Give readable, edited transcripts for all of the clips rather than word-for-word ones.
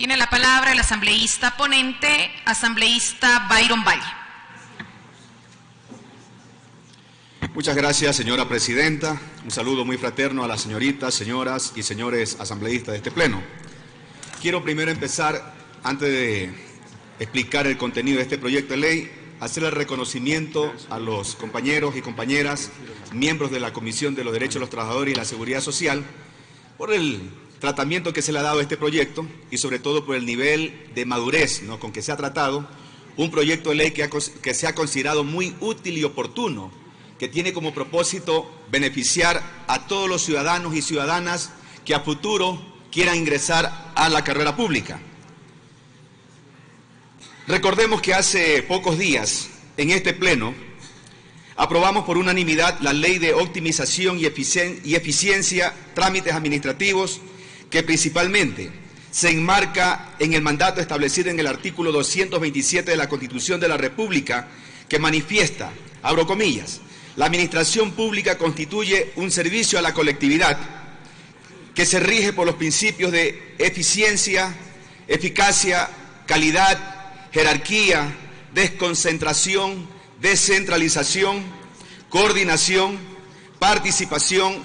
Tiene la palabra el asambleísta ponente, asambleísta Byron Valle. Muchas gracias, señora presidenta. Un saludo muy fraterno a las señoritas, señoras y señores asambleístas de este pleno. Quiero primero empezar, antes de explicar el contenido de este proyecto de ley, hacer el reconocimiento a los compañeros y compañeras, miembros de la Comisión de los Derechos de los Trabajadores y la Seguridad Social, por el tratamiento que se le ha dado a este proyecto y sobre todo por el nivel de madurez, ¿no?, con que se ha tratado un proyecto de ley que se ha considerado muy útil y oportuno, que tiene como propósito beneficiar a todos los ciudadanos y ciudadanas que a futuro quieran ingresar a la carrera pública. Recordemos que hace pocos días, en este pleno, aprobamos por unanimidad la Ley de Optimización y Eficiencia, Trámites Administrativos, que principalmente se enmarca en el mandato establecido en el artículo 227 de la Constitución de la República, que manifiesta, abro comillas, la administración pública constituye un servicio a la colectividad que se rige por los principios de eficiencia, eficacia, calidad, jerarquía, desconcentración, descentralización, coordinación, participación,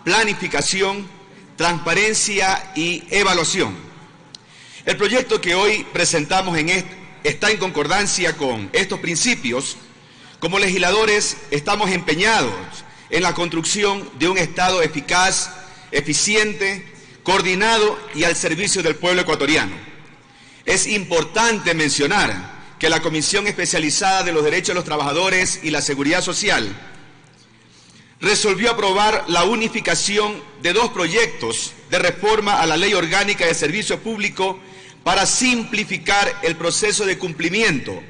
planificación, transparencia y evaluación. El proyecto que hoy presentamos está en concordancia con estos principios. Como legisladores estamos empeñados en la construcción de un Estado eficaz, eficiente, coordinado y al servicio del pueblo ecuatoriano. Es importante mencionar que la Comisión Especializada de los Derechos de los Trabajadores y la Seguridad Social resolvió aprobar la unificación de dos proyectos de reforma a la Ley Orgánica de Servicio Público para simplificar el proceso de cumplimiento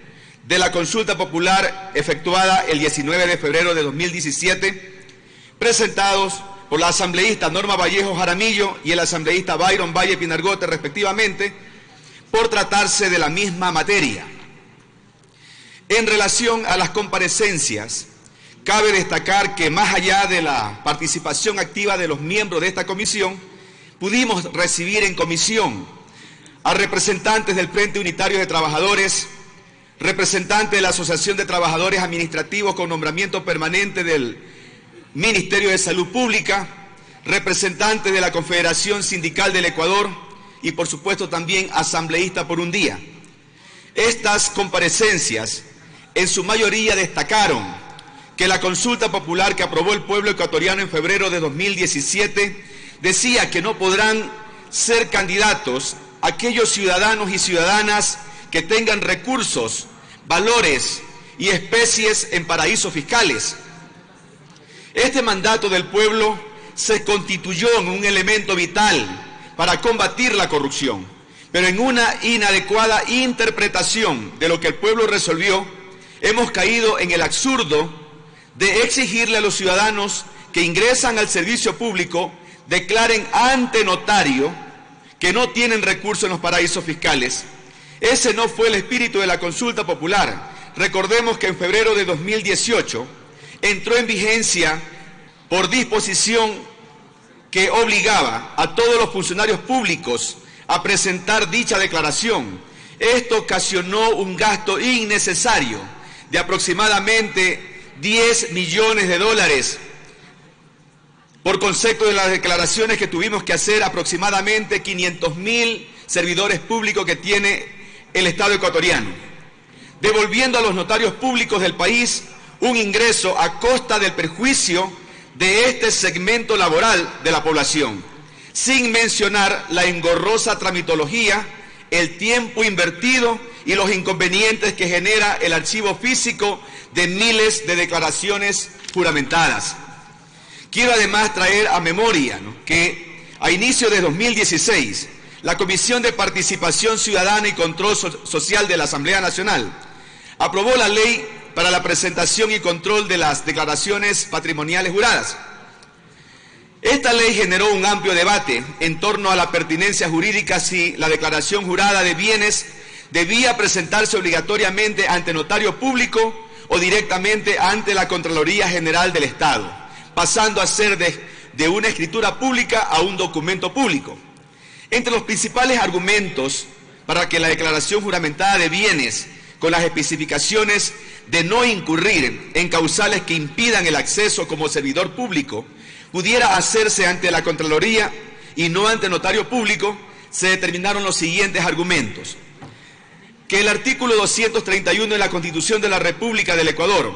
de la consulta popular efectuada el 19 de febrero de 2017, presentados por la asambleísta Norma Vallejo Jaramillo y el asambleísta Byron Valle Pinargote, respectivamente, por tratarse de la misma materia. En relación a las comparecencias, cabe destacar que más allá de la participación activa de los miembros de esta comisión, pudimos recibir en comisión a representantes del Frente Unitario de Trabajadores, representantes de la Asociación de Trabajadores Administrativos con nombramiento permanente del Ministerio de Salud Pública, representantes de la Confederación Sindical del Ecuador y, por supuesto, también asambleísta por un día. Estas comparecencias, en su mayoría, destacaron que la consulta popular que aprobó el pueblo ecuatoriano en febrero de 2017 decía que no podrán ser candidatos aquellos ciudadanos y ciudadanas que tengan recursos, valores y especies en paraísos fiscales. Este mandato del pueblo se constituyó en un elemento vital para combatir la corrupción, pero en una inadecuada interpretación de lo que el pueblo resolvió, hemos caído en el absurdo de exigirle a los ciudadanos que ingresan al servicio público declaren ante notario que no tienen recursos en los paraísos fiscales. Ese no fue el espíritu de la consulta popular. Recordemos que en febrero de 2018 entró en vigencia por disposición que obligaba a todos los funcionarios públicos a presentar dicha declaración. Esto ocasionó un gasto innecesario de aproximadamente 10 millones de dólares por concepto de las declaraciones que tuvimos que hacer aproximadamente 500.000 servidores públicos que tiene el Estado ecuatoriano, devolviendo a los notarios públicos del país un ingreso a costa del perjuicio de este segmento laboral de la población, sin mencionar la engorrosa tramitología, el tiempo invertido y los inconvenientes que genera el archivo físico de miles de declaraciones juramentadas. Quiero además traer a memoria, ¿no?, que a inicio de 2016, la Comisión de Participación Ciudadana y Control Social de la Asamblea Nacional aprobó la Ley para la presentación y control de las declaraciones patrimoniales juradas. Esta ley generó un amplio debate en torno a la pertinencia jurídica si la declaración jurada de bienes debía presentarse obligatoriamente ante notario público o directamente ante la Contraloría General del Estado, pasando a ser de una escritura pública a un documento público. Entre los principales argumentos para que la declaración juramentada de bienes, con las especificaciones de no incurrir en causales que impidan el acceso como servidor público, pudiera hacerse ante la Contraloría y no ante notario público, se determinaron los siguientes argumentos. Que el artículo 231 de la Constitución de la República del Ecuador,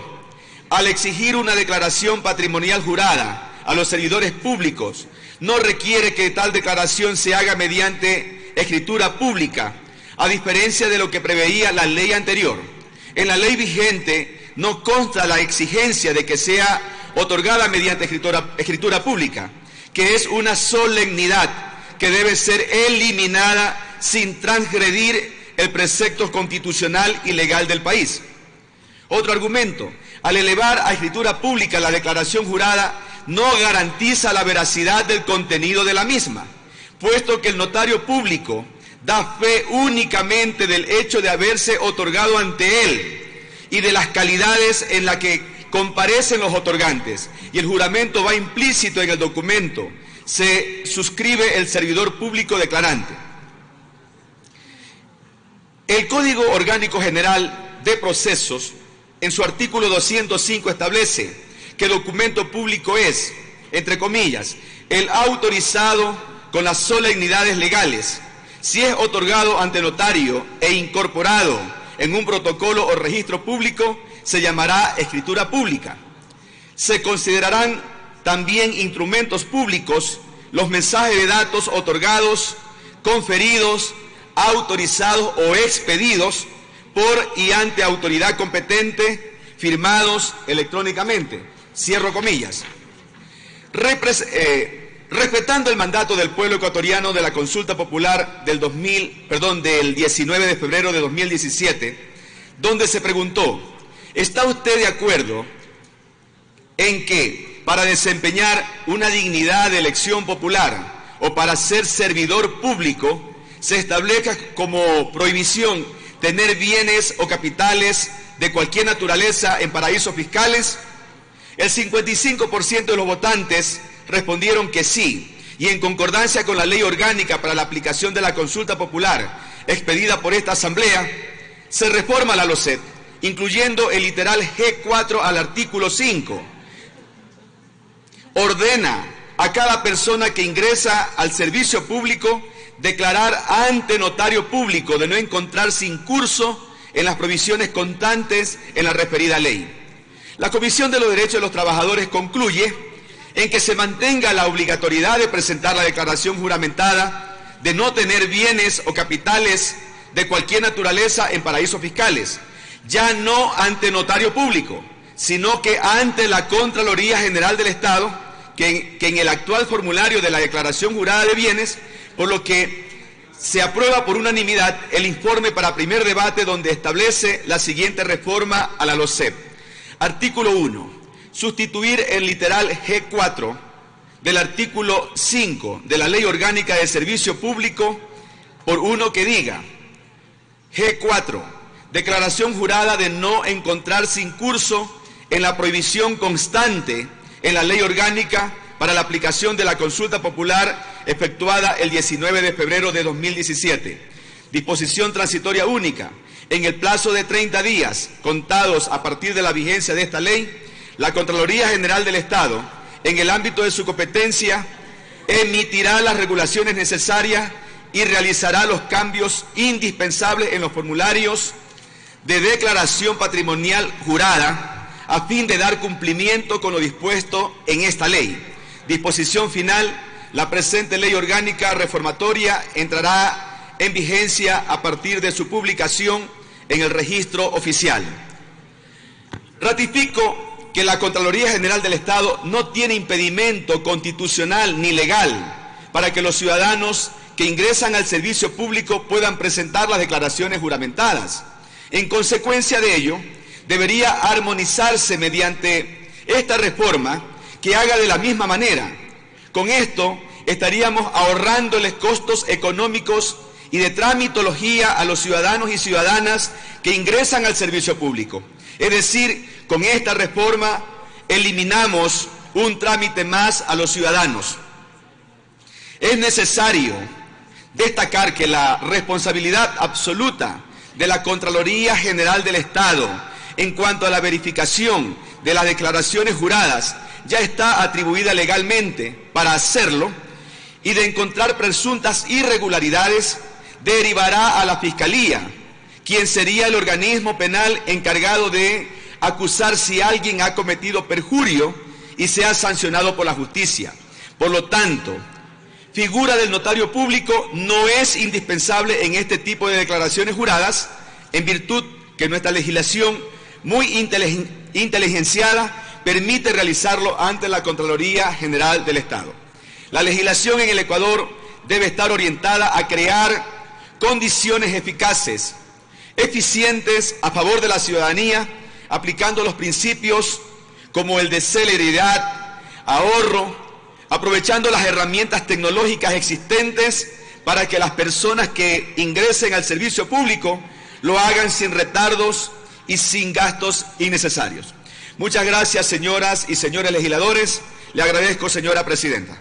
al exigir una declaración patrimonial jurada a los servidores públicos, no requiere que tal declaración se haga mediante escritura pública, a diferencia de lo que preveía la ley anterior. En la ley vigente no consta la exigencia de que sea otorgada mediante escritura pública, que es una solemnidad que debe ser eliminada sin transgredir el precepto constitucional y legal del país. Otro argumento: al elevar a escritura pública la declaración jurada, no garantiza la veracidad del contenido de la misma, puesto que el notario público da fe únicamente del hecho de haberse otorgado ante él y de las calidades en las que comparecen los otorgantes, y el juramento va implícito en el documento. Se suscribe el servidor público declarante. El Código Orgánico General de Procesos, en su artículo 205, establece que documento público es, entre comillas, el autorizado con las solemnidades legales, si es otorgado ante notario e incorporado en un protocolo o registro público, se llamará escritura pública. Se considerarán también instrumentos públicos los mensajes de datos otorgados, conferidos, autorizados o expedidos por y ante autoridad competente, firmados electrónicamente. Cierro comillas. Respetando el mandato del pueblo ecuatoriano de la consulta popular del 19 de febrero de 2017, donde se preguntó: ¿está usted de acuerdo en que para desempeñar una dignidad de elección popular o para ser servidor público se establezca como prohibición tener bienes o capitales de cualquier naturaleza en paraísos fiscales? El 55% de los votantes respondieron que sí, y en concordancia con la ley orgánica para la aplicación de la consulta popular expedida por esta Asamblea, se reforma la LOCEP, incluyendo el literal G4 al artículo 5. Ordena a cada persona que ingresa al servicio público declarar ante notario público de no encontrarse incurso en las provisiones constantes en la referida ley. La Comisión de los Derechos de los Trabajadores concluye en que se mantenga la obligatoriedad de presentar la declaración juramentada de no tener bienes o capitales de cualquier naturaleza en paraísos fiscales, ya no ante notario público, sino que ante la Contraloría General del Estado, que en el actual formulario de la declaración jurada de bienes, por lo que se aprueba por unanimidad el informe para primer debate, donde establece la siguiente reforma a la LOCEP. Artículo 1. Sustituir el literal G4 del artículo 5 de la Ley Orgánica de Servicio Público por uno que diga: G4. Declaración jurada de no encontrarse incurso en la prohibición constante en la Ley Orgánica para la aplicación de la consulta popular efectuada el 19 de febrero de 2017. Disposición transitoria única. En el plazo de 30 días, contados a partir de la vigencia de esta ley, la Contraloría General del Estado, en el ámbito de su competencia, emitirá las regulaciones necesarias y realizará los cambios indispensables en los formularios de declaración patrimonial jurada a fin de dar cumplimiento con lo dispuesto en esta ley. Disposición final: la presente ley orgánica reformatoria entrará en vigencia a partir de su publicación en el registro oficial. Ratifico que la Contraloría General del Estado no tiene impedimento constitucional ni legal para que los ciudadanos que ingresan al servicio público puedan presentar las declaraciones juramentadas. En consecuencia de ello, debería armonizarse mediante esta reforma que haga de la misma manera. Con esto estaríamos ahorrándoles costos económicos y de tramitología a los ciudadanos y ciudadanas que ingresan al servicio público. Es decir, con esta reforma eliminamos un trámite más a los ciudadanos. Es necesario destacar que la responsabilidad absoluta de la Contraloría General del Estado en cuanto a la verificación de las declaraciones juradas ya está atribuida legalmente para hacerlo, y de encontrar presuntas irregularidades derivará a la Fiscalía, quien sería el organismo penal encargado de acusar si alguien ha cometido perjurio y sea sancionado por la justicia. Por lo tanto, figura del notario público no es indispensable en este tipo de declaraciones juradas, en virtud que nuestra legislación muy inteligenciada permite realizarlo ante la Contraloría General del Estado. La legislación en el Ecuador debe estar orientada a crear condiciones eficaces, eficientes a favor de la ciudadanía, aplicando los principios como el de celeridad, ahorro, aprovechando las herramientas tecnológicas existentes para que las personas que ingresen al servicio público lo hagan sin retardos y sin gastos innecesarios. Muchas gracias, señoras y señores legisladores. Le agradezco, señora presidenta.